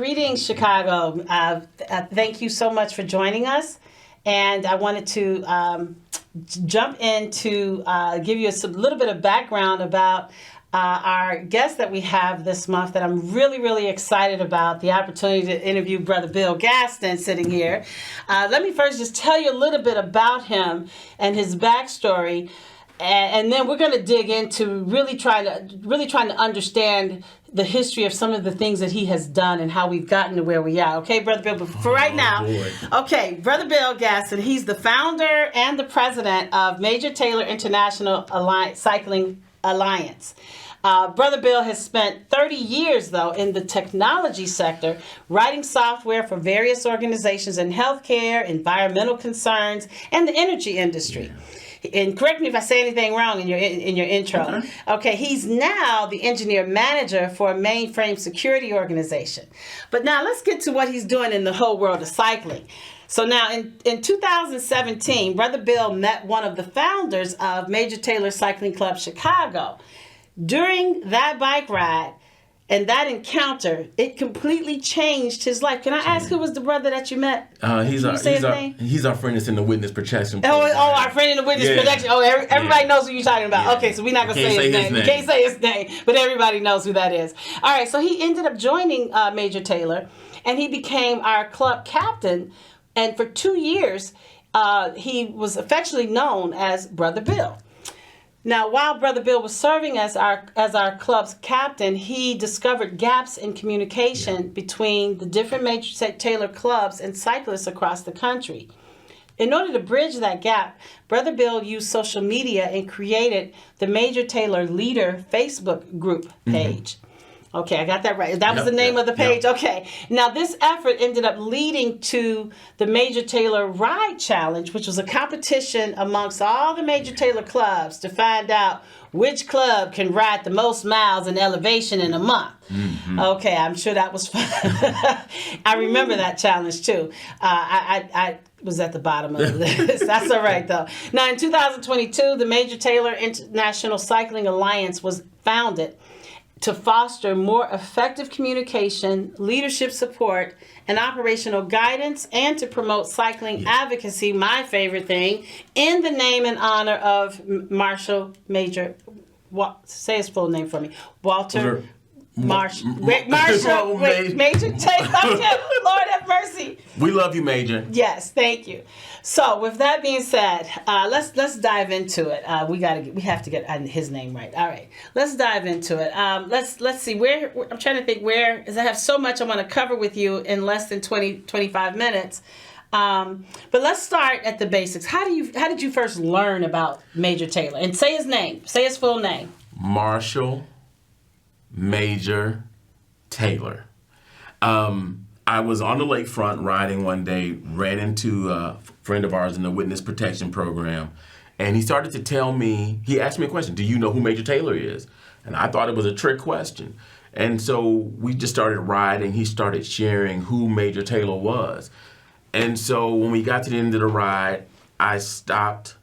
Greetings, Chicago. Thank you so much for joining us. And I wanted to jump in to give you a little bit of background about our guest that we have this month that I'm really, really excited about, the opportunity to interview Brother Bill Gaston sitting here. Let me first just tell you a little bit about him and his backstory. And then we're going to dig into really trying to understand the history of some of the things that he has done and how we've gotten to where we are. Okay, Brother Bill, but for right now, okay, Brother Bill Gaston, he's the founder and the president of Major Taylor International Cycling Alliance. Brother Bill has spent 30 years, though, in the technology sector, writing software for various organizations in healthcare, environmental concerns, and the energy industry. Yeah. And correct me if I say anything wrong in your intro. Okay, he's now the engineer manager for a mainframe security organization. But now let's get to what he's doing in the whole world of cycling. So now in 2017, Brother Bill met one of the founders of Major Taylor Cycling Club Chicago. During that bike ride and that encounter, it completely changed his life. Can I ask who was the brother that you met? He's our friend that's in the witness protection program. Oh, our friend in the witness protection. Oh, everybody knows who you're talking about. Yeah. Okay, so we're not going to say his name. We can't say his name, but everybody knows who that is. All right, so he ended up joining Major Taylor, and he became our club captain. And for 2 years, he was affectionately known as Brother Bill. Now, while Brother Bill was serving as our club's captain, he discovered gaps in communication between the different Major Taylor clubs and cyclists across the country. In order to bridge that gap, Brother Bill used social media and created the Major Taylor Leader Facebook group page. Okay, I got that right. That was the name of the page? Yep. Okay. Now, this effort ended up leading to the Major Taylor Ride Challenge, which was a competition amongst all the Major Taylor clubs to find out which club can ride the most miles in elevation in a month. Okay, I'm sure that was fun. I remember that challenge, too. I was at the bottom of the list. That's all right, though. Now, in 2022, the Major Taylor International Cycling Alliance was founded to foster more effective communication, leadership support, and operational guidance, and to promote cycling advocacy, my favorite thing, in the name and honor of Marshall Major, say his full name for me, Walter Marshall, Major Taylor. Lord have mercy. We love you, Major. Yes, thank you. So, with that being said, let's dive into it. We have to get his name right. All right, let's dive into it. Let's see where I'm trying to think where, as I have so much I want to cover with you in less than 25 minutes. But let's start at the basics. How did you first learn about Major Taylor? And say his name. Say his full name. Marshall Major Taylor. I was on the lakefront riding one day, ran into a friend of ours in the witness protection program, and he started to tell me, he asked me a question, do you know who Major Taylor is? And I thought it was a trick question. And so we just started riding. He started sharing who Major Taylor was. And so when we got to the end of the ride, I stopped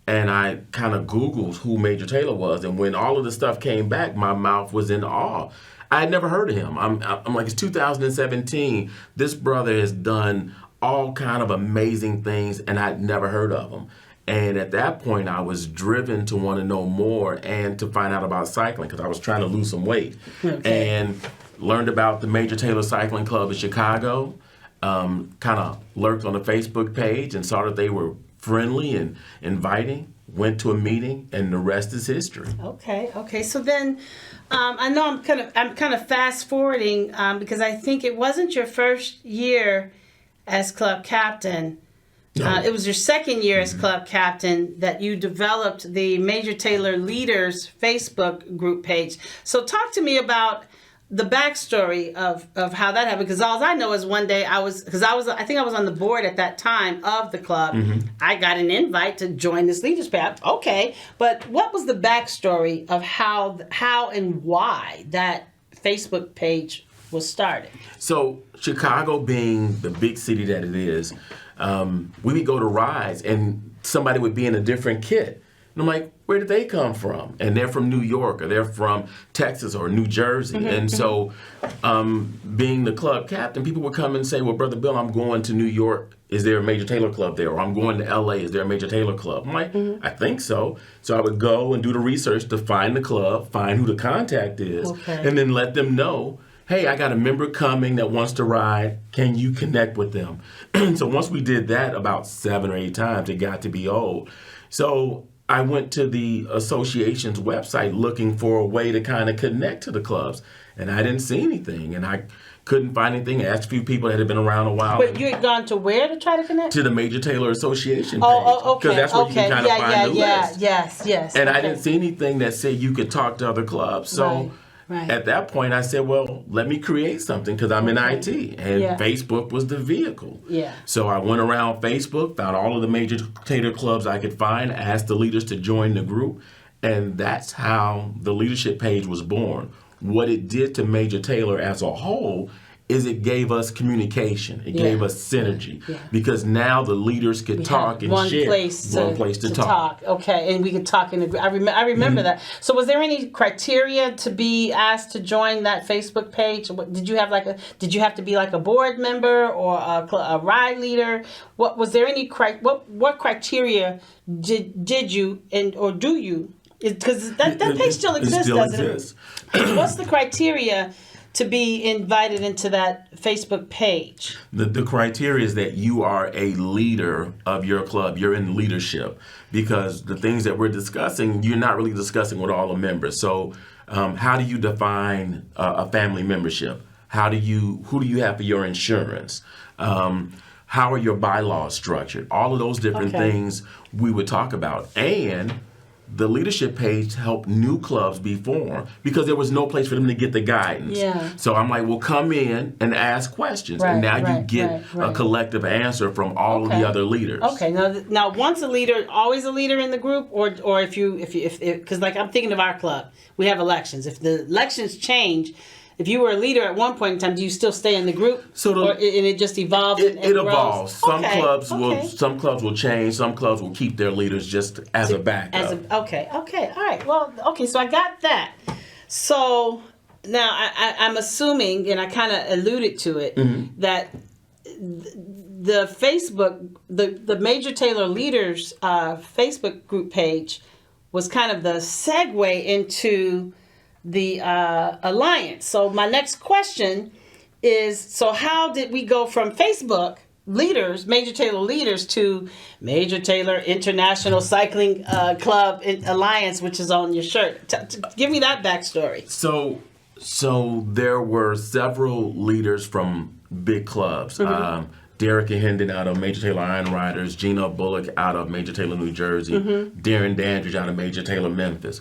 and I kind of Googled who Major Taylor was. And when all of the stuff came back, my mouth was in awe. I had never heard of him. I'm like, it's 2017. This brother has done all kind of amazing things, and I'd never heard of him. And at that point, I was driven to want to know more and to find out about cycling because I was trying to lose some weight. Okay. And learned about the Major Taylor Cycling Club in Chicago, kind of lurked on the Facebook page and saw that they were friendly and inviting, went to a meeting, and the rest is history. Okay. So then, I know I'm kind of fast forwarding because I think it wasn't your first year as club captain. No. It was your second year as club captain that you developed the Major Taylor Leaders Facebook group page. So talk to me about the backstory of how that happened, because all I know is one day I think I was on the board at that time of the club. I got an invite to join this leaders path. Okay, but what was the backstory of how and why that Facebook page was started? So Chicago being the big city that it is, we would go to rides and somebody would be in a different kit. And I'm like, where did they come from? And they're from New York, or they're from Texas or New Jersey. And so being the club captain, people would come and say, well, Brother Bill, I'm going to New York. Is there a Major Taylor club there? Or I'm going to LA. Is there a Major Taylor club? I'm like, I think so. So I would go and do the research to find the club, find who the contact is, and then let them know, hey, I got a member coming that wants to ride. Can you connect with them? So once we did that about 7 or 8 times, it got to be old. So I went to the association's website looking for a way to kind of connect to the clubs, and I didn't see anything, and I couldn't find anything. I asked a few people that had been around a while. But you had gone to where to try to connect? To the Major Taylor Association page. Oh, okay. Because that's where you can kind of find the list. Yes. And I didn't see anything that said you could talk to other clubs. So at that point, I said, well, let me create something because I'm in IT. And Facebook was the vehicle. Yeah. So I went around Facebook, found all of the Major Taylor clubs I could find, asked the leaders to join the group. And that's how the leadership page was born. What it did to Major Taylor as a whole is it gave us communication. It gave us synergy. Because now the leaders could talk and share. One place to talk. Okay, and we could talk in I remember that. So was there any criteria to be asked to join that Facebook page? Did you have to be like a board member or a ride leader? What was there any what criteria did you or do you? Because that page still exists, doesn't it? What's the criteria to be invited into that Facebook page? The criteria is that you are a leader of your club. You're in leadership, because the things that we're discussing, you're not really discussing with all the members. So how do you define a family membership? Who do you have for your insurance? How are your bylaws structured? All of those different things we would talk about. And the leadership page helped new clubs be formed because there was no place for them to get the guidance. So I'm like, well, come in and ask questions. And now you get a collective answer from all of the other leaders. Okay. Now, once a leader, always a leader in the group, or if because like I'm thinking of our club, we have elections. If the elections change, if you were a leader at one point in time, do you still stay in the group? And it just evolves? It evolves. Some clubs will change. Some clubs will keep their leaders just as a backup. Okay. All right. Well, okay. So I got that. So now I'm assuming, and I kind of alluded to it, that the Facebook, the Major Taylor Leaders Facebook group page was kind of the segue into the alliance. So my next question is, so how did we go from Facebook leaders, Major Taylor leaders, to Major Taylor International Cycling Club Alliance, which is on your shirt? Give me that backstory. So there were several leaders from big clubs. Derek and Hendon out of Major Taylor Iron Riders, Gino Bullock out of Major Taylor New Jersey, Darren Dandridge out of Major Taylor Memphis.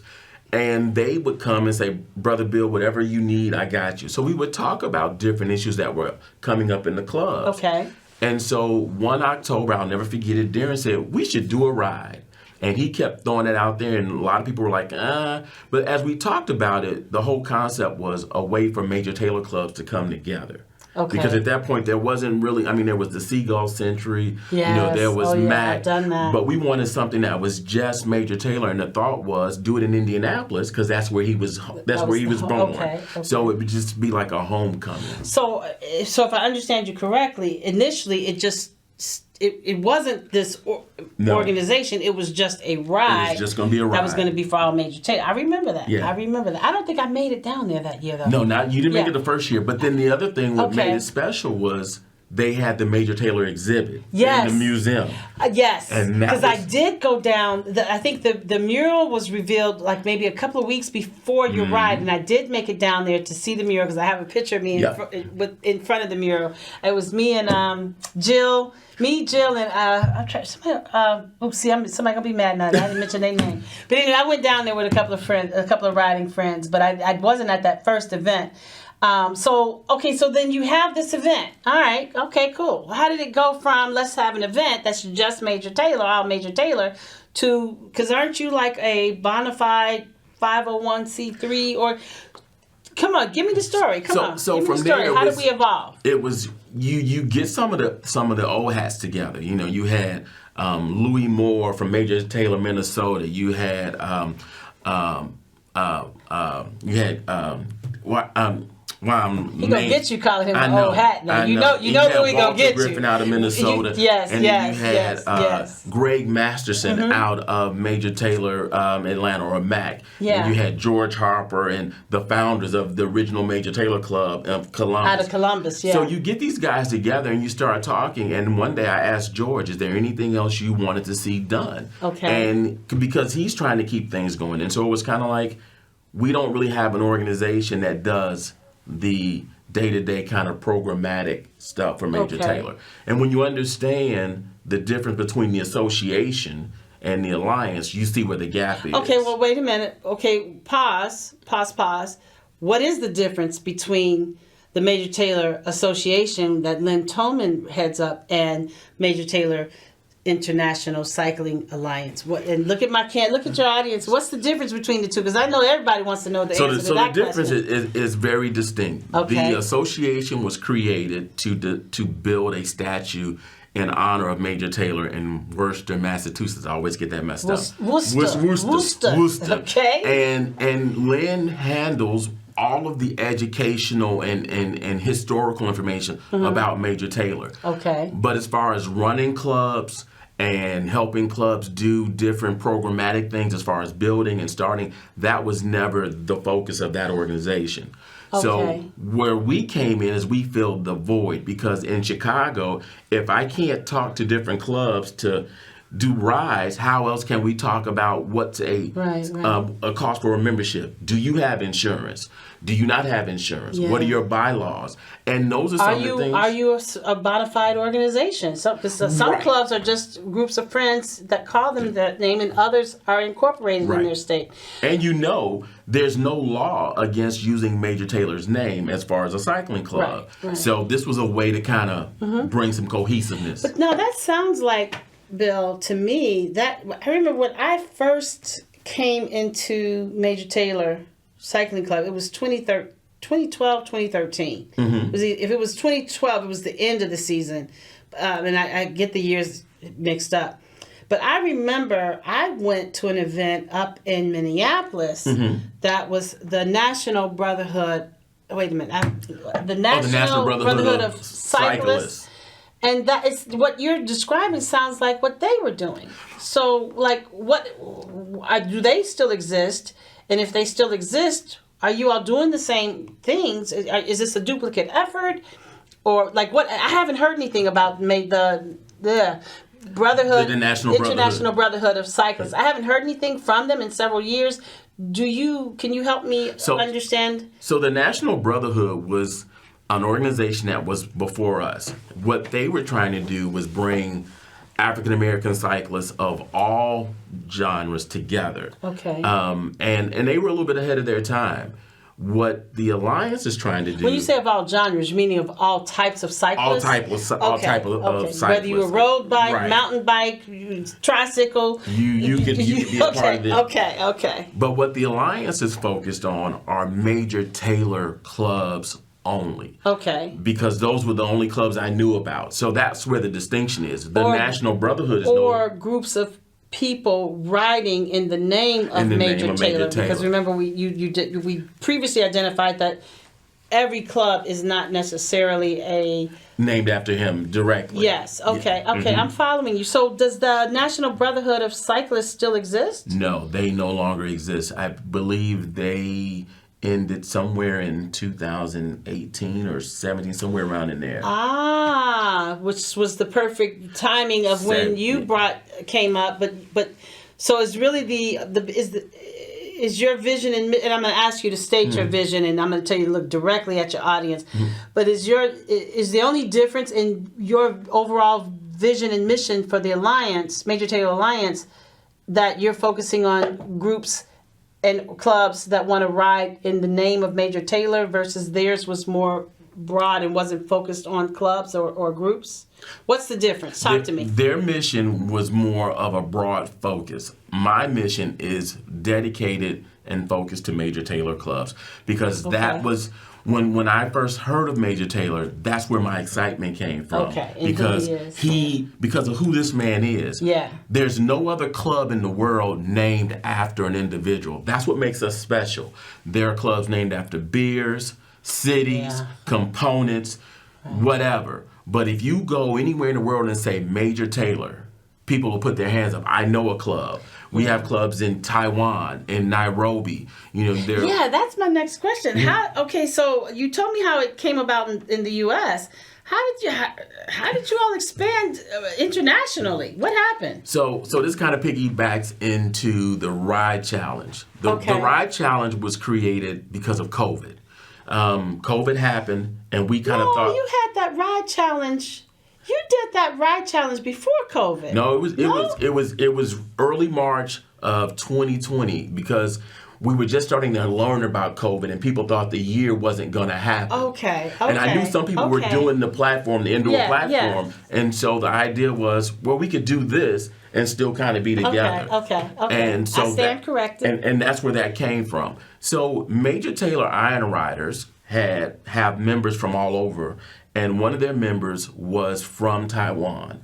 And they would come and say, Brother Bill, whatever you need, I got you. So we would talk about different issues that were coming up in the club. Okay. And so one October, I'll never forget it, Darren said, we should do a ride. And he kept throwing it out there, and a lot of people were like, But as we talked about it, the whole concept was a way for Major Taylor clubs to come together. Okay. Because at that point, there wasn't really, there was the Seagull Century, there was MAC. I've done that. But we wanted something that was just Major Taylor, and the thought was do it in Indianapolis because that's where he was born. Okay. So it would just be like a homecoming. So if I understand you correctly, initially it wasn't this organization. It was just a ride. It was just going to be a ride. That was going to be for all Major Taylor. I remember that. Yeah. I remember that. I don't think I made it down there that year, though. No, you didn't make it the first year. But then the other thing what made it special was they had the Major Taylor exhibit in the museum. Yes, because I did go down. I think the mural was revealed like maybe a couple of weeks before your ride, and I did make it down there to see the mural because I have a picture of me in front of the mural. It was me and Jill. Jill, and I'm trying. Somebody gonna be mad now. I didn't mention their name. But anyway, I went down there with a couple of riding friends. But I wasn't at that first event. So then you have this event. All right. Okay, cool. How did it go from let's have an event that's just Major Taylor, all Major Taylor, to, because aren't you like a bona fide 501c3 or? Come on, give me the story. Come on. So give from me the story. there, how did we evolve? It was you get some of the old hats together. You know, you had Louis Moore from Major Taylor, Minnesota. You had He gonna get you calling him an old hat now. You know Louis gonna get you. Griffin out of Minnesota. Yes. You had Greg Masterson out of Major Taylor, Atlanta, or MAC. Yeah. And you had George Harper and the founders of the original Major Taylor Club of Columbus. Out of Columbus, yeah. So you get these guys together and you start talking. And one day I asked George, "Is there anything else you wanted to see done?" Okay. And because he's trying to keep things going, and so it was kind of like, we don't really have an organization that does the day-to-day kind of programmatic stuff for Major Taylor. And when you understand the difference between the association and the alliance, you see where the gap is. Okay, well, wait a minute. Okay, pause. What is the difference between the Major Taylor Association that Lynn Tolman heads up and Major Taylor International Cycling Alliance? And look at your audience. What's the difference between the two? Because I know everybody wants to know the answer to that question. So the difference is very distinct. Okay. The association was created to build a statue in honor of Major Taylor in Worcester, Massachusetts. I always get that messed up. Worcester. Okay. And Lynn handles all of the educational and historical information about Major Taylor. Okay. But as far as running clubs and helping clubs do different programmatic things as far as building and starting, that was never the focus of that organization. Okay. So where we came in is we filled the void, because in Chicago, if I can't talk to different clubs to do rides, how else can we talk about what's a cost for a membership? Do you have insurance? Do you not have insurance? Yeah. What are your bylaws? And those are some of the things. Are you a bona fide organization? Some clubs are just groups of friends that call them that name, and others are incorporated in their state. And there's no law against using Major Taylor's name as far as a cycling club. Right. So this was a way to kind of bring some cohesiveness. But no, that sounds like, Bill, to me, that I remember when I first came into Major Taylor Cycling Club, it was 2012, 2013. If it was 2012, it was the end of the season. And I get the years mixed up. But I remember I went to an event up in Minneapolis that was the National Brotherhood. Wait a minute. The National Brotherhood of Cyclists. And that is what you're describing sounds like what they were doing. So, like, do they still exist? And if they still exist, are you all doing the same things? Is this a duplicate effort? Or, like, what? I haven't heard anything about the Brotherhood, the International Brotherhood of Cyclists. I haven't heard anything from them in several years. Can you help me understand? So the National Brotherhood was an organization that was before us. What they were trying to do was bring African American cyclists of all genres together. Okay. And they were a little bit ahead of their time. What the Alliance is trying to do. When you say of all genres, meaning of all types of cyclists? All type of cyclists. Whether you were road bike, mountain bike, tricycle. You could be a part of this. Okay. But what the Alliance is focused on are Major Taylor clubs only. Okay. Because those were the only clubs I knew about. So that's where the distinction is. The National Brotherhood is groups of people riding in the name of Major Taylor. Because remember, we previously identified that every club is not necessarily named after him directly. Yes. Okay. I'm following you. So does the National Brotherhood of Cyclists still exist? No, they no longer exist. I believe they ended somewhere in 2018 or 17, somewhere around in there. Which was the perfect timing of when you came up. But so is really is your vision, and I'm going to ask you to state your vision, and I'm going to tell you to look directly at your audience. But is the only difference in your overall vision and mission for the Alliance, Major Taylor Alliance, that you're focusing on groups and clubs that want to ride in the name of Major Taylor versus theirs was more broad and wasn't focused on clubs or groups? What's the difference? Talk to me. Their mission was more of a broad focus. My mission is dedicated and focused to Major Taylor clubs, because that was when I first heard of Major Taylor, that's where my excitement came from. Okay. Because because of who this man is. Yeah. There's no other club in the world named after an individual. That's what makes us special. There are clubs named after beers, cities, components, whatever. But if you go anywhere in the world and say Major Taylor, people will put their hands up. I know a club. We have clubs in Taiwan, in Nairobi. Yeah, that's my next question. So you told me how it came about in the U.S. How did you all expand internationally? What happened? So this kind of piggybacks into the Ride Challenge. The Ride Challenge was created because of COVID. COVID happened, and we kind of thought... you had that Ride Challenge... You did that Ride Challenge before COVID. No, it was early March of 2020 because we were just starting to learn about COVID and people thought the year wasn't going to happen. Okay. And I knew some people were doing the indoor platform. Yeah. And so the idea was, well, we could do this and still kind of be together. Okay. And so I stand corrected. And that's where that came from. So Major Taylor Iron Riders have members from all over. And one of their members was from Taiwan.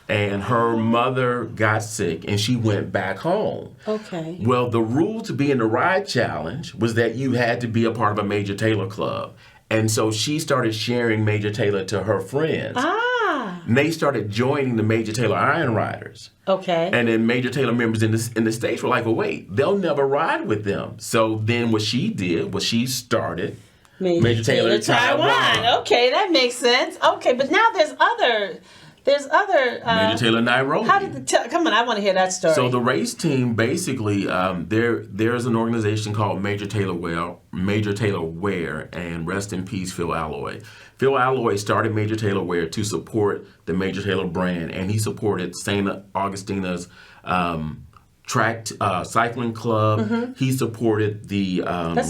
And her mother got sick and she went back home. Okay. Well, the rule to be in the Ride Challenge was that you had to be a part of a Major Taylor club. And so she started sharing Major Taylor to her friends. And they started joining the Major Taylor Iron Riders. Okay. And then Major Taylor members in the States were like, well, wait, they'll never ride with them. So then what she did was she started Major Taylor Taiwan. Okay, that makes sense. Okay, but now there's other Major Taylor Nairobi. How did come on, I want to hear that story. So the race team basically there's an organization called Major Taylor Wear, and rest in peace Phil Alloy. Phil Alloy started Major Taylor Wear to support the Major Taylor brand, and he supported St. Augustina's track cycling club. He supported the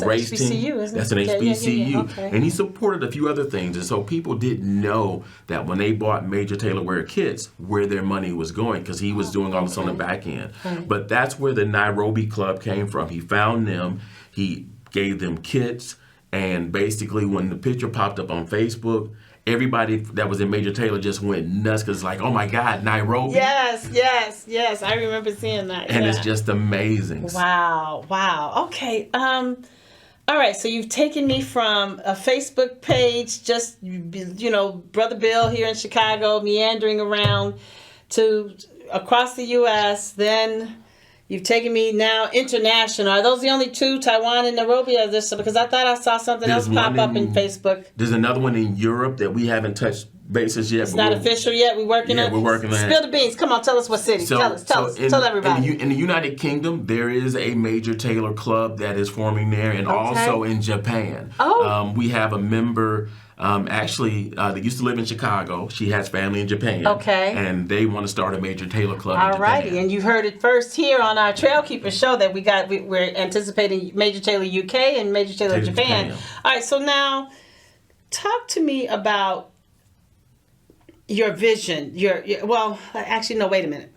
race team. Isn't it? That's an HBCU. Yeah. Okay. And he supported a few other things. And so people didn't know that when they bought Major Taylor Wear kits, where their money was going, because he was doing all this on the back end. Right. But that's where the Nairobi club came from. He found them. He gave them kits. And basically when the picture popped up on Facebook, everybody that was in Major Taylor just went nuts because like, oh my God, Nairobi. Yes. I remember seeing that. And it's just amazing. Wow. Okay. All right. So you've taken me from a Facebook page, just, Brother Bill here in Chicago, meandering around to across the U.S. Then you've taken me now international. Are those the only two, Taiwan and Nairobi? Because I thought I saw something else pop up in Facebook. There's another one in Europe that we haven't touched bases yet. It's not official yet. We're working on it. We're working on it. Spill the beans. Come on, tell us what city. Tell everybody. In the United Kingdom, there is a Major Taylor club that is forming there, and also in Japan. We have a member. That used to live in Chicago. She has family in Japan. Okay. And they want to start a Major Taylor club in Japan. Alrighty, and you heard it first here on our Trailkeeper show that we're anticipating Major Taylor UK and Major Taylor Japan. All right, so now talk to me about your vision. Actually, no, wait a minute.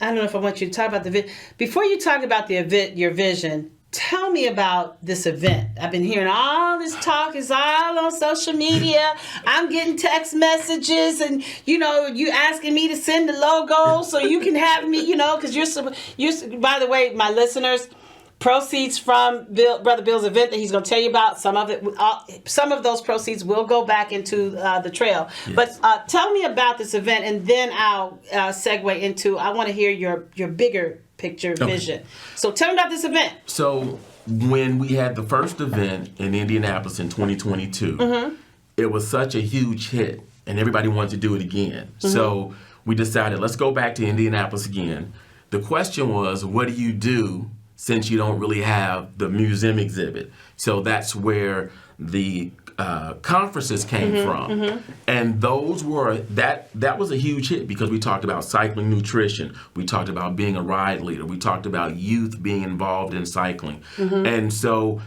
I don't know if I want you to talk about the vision. Before you talk about your vision, tell me about this event. I've been hearing all this talk. It's all on social media. I'm getting text messages and, you asking me to send the logo so you can have me, because you're, by the way, my listeners, proceeds from Brother Bill's event that he's going to tell you about, some of those proceeds will go back into the trail. Yes. But tell me about this event, and then I'll segue into, I want to hear your bigger picture vision. So tell me about this event. So when we had the first event in Indianapolis in 2022, it was such a huge hit, and everybody wanted to do it again. So we decided, let's go back to Indianapolis again. The question was, what do you do since you don't really have the museum exhibit? So that's where the conferences came from. And those were, that was a huge hit because we talked about cycling nutrition. We talked about being a ride leader. We talked about youth being involved in cycling. And so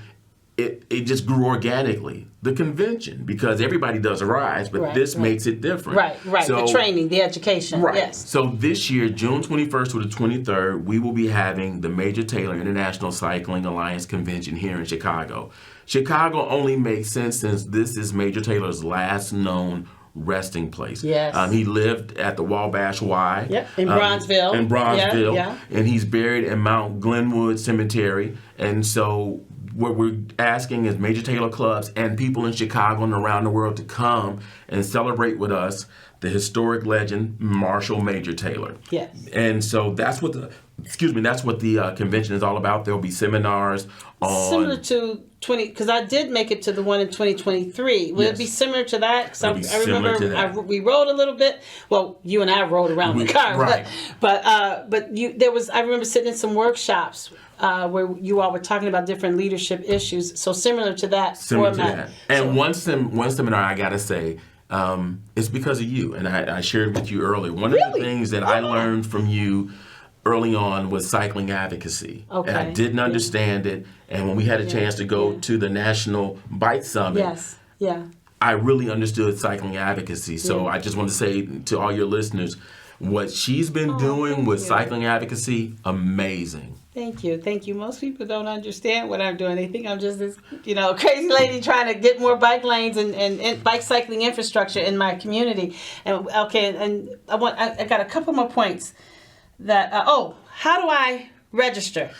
it just grew organically. The convention, because everybody does a rise, but this makes it different. Right. So, the training, the education. Right. Yes. So this year, June 21st to the 23rd, we will be having the Major Taylor International Cycling Alliance Convention here in Chicago. Chicago only makes sense since this is Major Taylor's last known resting place. Yes. He lived at the Wabash Y. Yep. In Bronzeville. Yeah. And he's buried in Mount Glenwood Cemetery. And so what we're asking is Major Taylor clubs and people in Chicago and around the world to come and celebrate with us the historic legend Marshall Major Taylor. Yes. And so that's what the convention is all about. There'll be seminars on similar to because I did make it to the one in 2023. Will it be similar to that? Because I remember we rode a little bit. Well, you and I rode around the car, right? But I remember sitting in some workshops where you all were talking about different leadership issues. So similar to that format. And one seminar I gotta say. It's because of you, and I shared with you earlier. One of the things that I learned from you early on was cycling advocacy. Okay. And I didn't understand it, and when we had a chance to go to the National Bike Summit, I really understood cycling advocacy. So I just want to say to all your listeners, what she's been doing with cycling advocacy, amazing. Thank you. Most people don't understand what I'm doing. They think I'm just this, crazy lady trying to get more bike lanes and bike cycling infrastructure in my community. And I got a couple more points. That how do I register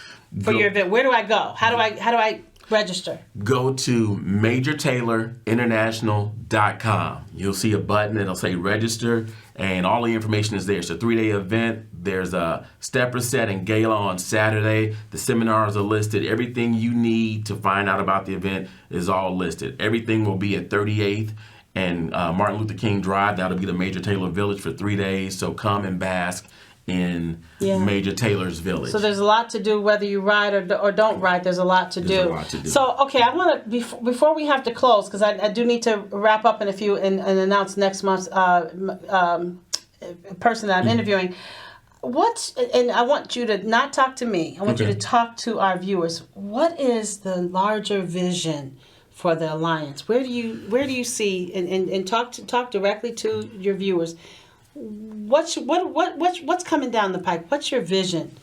for your event? Where do I go? How do I register? Go to MajorTaylorInternational.com. You'll see a button that'll say register, and all the information is there. It's a 3-day event. There's a stepper set and gala on Saturday. The seminars are listed. Everything you need to find out about the event is all listed. Everything will be at 38th and Martin Luther King Drive. That'll be the Major Taylor Village for 3 days. So come and bask in Major Taylor's Village. So there's a lot to do whether you ride or don't ride. There's a lot to do. So, okay, I want to, before we have to close, because I do need to wrap up in a few and announce next month's person that I'm interviewing. And I want you to not talk to me. I want you to talk to our viewers. What is the larger vision for the Alliance? Where do you see, and talk directly to your viewers, what's coming down the pipe? What's your vision?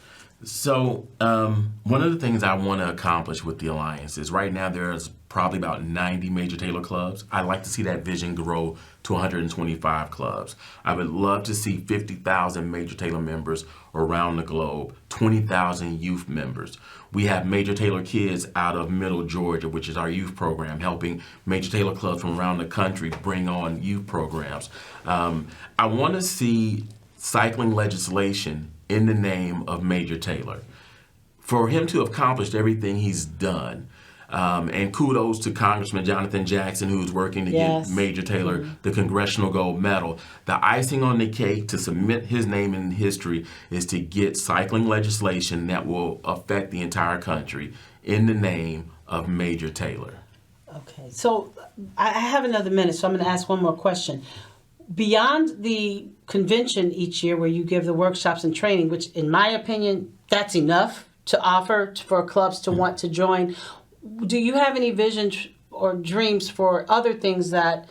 So one of the things I want to accomplish with the Alliance is right now there's probably about 90 Major Taylor clubs. I'd like to see that vision grow to 125 clubs. I would love to see 50,000 Major Taylor members around the globe, 20,000 youth members. We have Major Taylor Kids out of Middle Georgia, which is our youth program, helping Major Taylor clubs from around the country bring on youth programs. I want to see cycling legislation in the name of Major Taylor. For him to have accomplished everything he's done, and kudos to Congressman Jonathan Jackson, who's working to get Major Taylor the Congressional Gold Medal. The icing on the cake to submit his name in history is to get cycling legislation that will affect the entire country in the name of Major Taylor. Okay, so I have another minute, so I'm going to ask one more question. Beyond the convention each year where you give the workshops and training, which in my opinion, that's enough to offer for clubs to want to join, do you have any vision or dreams for other things that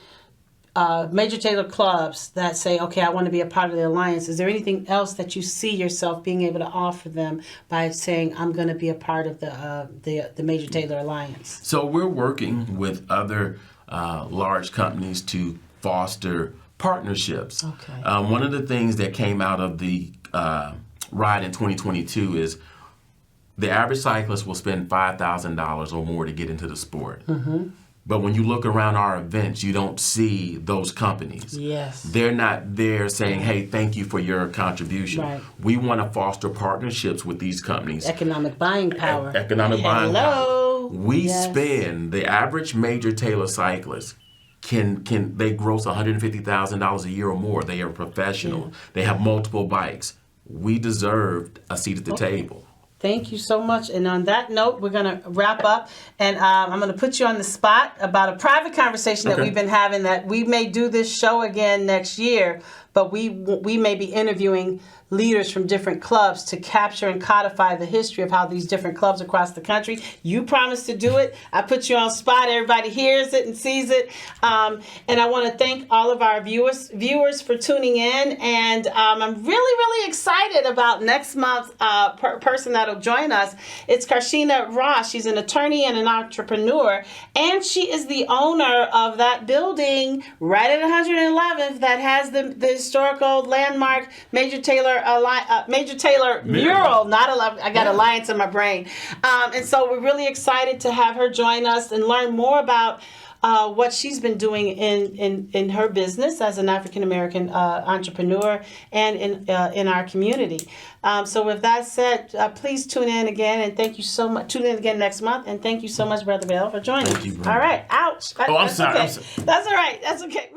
Major Taylor clubs that say, okay, I want to be a part of the Alliance? Is there anything else that you see yourself being able to offer them by saying, I'm going to be a part of the Major Taylor Alliance? So we're working with other large companies to foster partnerships. Okay. One of the things that came out of the ride in 2022 is the average cyclist will spend $5,000 or more to get into the sport. Mm-hmm. But when you look around our events, you don't see those companies. Yes. They're not there saying, hey, thank you for your contribution. Right. We want to foster partnerships with these companies. Economic buying power. Buying power. We spend, the average Major Taylor cyclist can they gross $150,000 a year or more. They are professional. Yeah. They have multiple bikes. We deserved a seat at the table. Thank you so much. And on that note, we're going to wrap up. And I'm going to put you on the spot about a private conversation that we've been having, that we may do this show again next year. but we may be interviewing leaders from different clubs to capture and codify the history of how these different clubs across the country. You promised to do it. I put you on spot. Everybody hears it and sees it. And I want to thank all of our viewers for tuning in. And I'm really excited about next month's person that'll join us. It's Karshina Ross. She's an attorney and an entrepreneur. And she is the owner of that building right at 111th that has the historical landmark Major Taylor mural, not 11. I got alliance in my brain. And so we're really excited to have her join us and learn more about what she's been doing in her business as an African American entrepreneur and in our community. So with that said, please tune in again, and thank you so much. Tune in again next month, and thank you so much, Brother Bill, for joining us. Thank you, Brenda. All right, ouch. I'm sorry. Okay. That's all right. That's okay.